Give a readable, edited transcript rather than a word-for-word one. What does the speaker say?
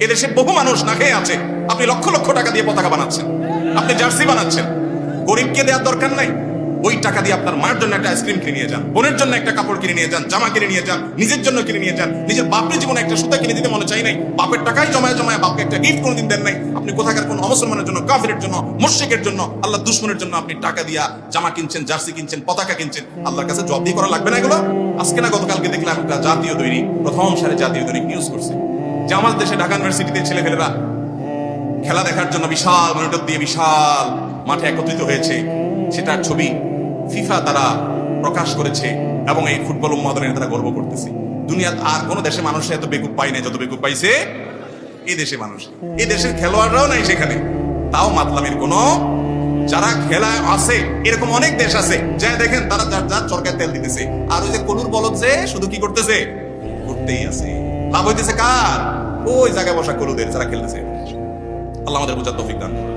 এদেশে বহু মানুষ না খেয়ে আছে, আপনি লক্ষ লক্ষ টাকা দিয়ে পতাকা বানাচ্ছেন, আপনি জার্সি বানাচ্ছেন। গরিবকে দেওয়ার দরকার নাই। ওই টাকা দিয়ে আপনার মায়ের জন্য একটা আইসক্রিম কিনে নিয়ে যান, বোনের জন্য একটা কাপড় কিনে নিয়ে যান, জামা কিনে নিয়ে যান, নিজের জন্য কিনে নিয়ে যান। নিজের বাপের জীবনে একটা সুতা কিনে দিতে মনে চাই নাই, বাপের টাকাই জমায় জমায় বাপকে একটা গিফট কোনোদিন দেন নাই। আপনি কোথাকার কোন অমুসলমানের জন্য, কাফিরের জন্য, মুশরিকের জন্য, আল্লাহ দুশমনের জন্য আপনি টাকা দিয়া জামা কিনছেন, জার্সি কিনছেন, পতাকা কিনছেন। আল্লাহর কাছে জবাব দিয়ে করা লাগবে না এগুলো? আজকে না গতকালকে দেখলাম একটা জাতীয় দৈনিক, প্রথম সারে জাতীয় দৈনিক নিউজ করছে যে আমাদের দেশে ঢাকা ইউনিভার্সিটিতে ছেলেপেলেরা খেলা দেখার জন্য বিশাল মনিটর দিয়ে বিশাল মাঠে একত্রিত হয়েছে, সেটার ছবি ফিফা তারা প্রকাশ করেছে এবং এই ফুটবল উন্মাদনের তারা গর্ব করতেছে। দুনিয়ার আর কোন দেশে মানুষ এত বেকুব পাই নাই যত বেকুব পাইছে এই দেশে মানুষ। এই দেশের খেলোয়াড়রাও নাই সেখানে, তাও মাতলামের কোন, যারা খেলায় আছে এরকম অনেক দেশ আছে যা দেখেন তারা যার যার চরকায় তেল দিতেছে, আর ওই যে কলুর বলদ যে শুধু কি করতেছে, ঘুরতেই আছে। লাভ হইতেছে কার? ওই জায়গায় বসা কলুদের যারা খেলতেছে। আল্লাহ আমাদের বোঝার তৌফিক দান করুন।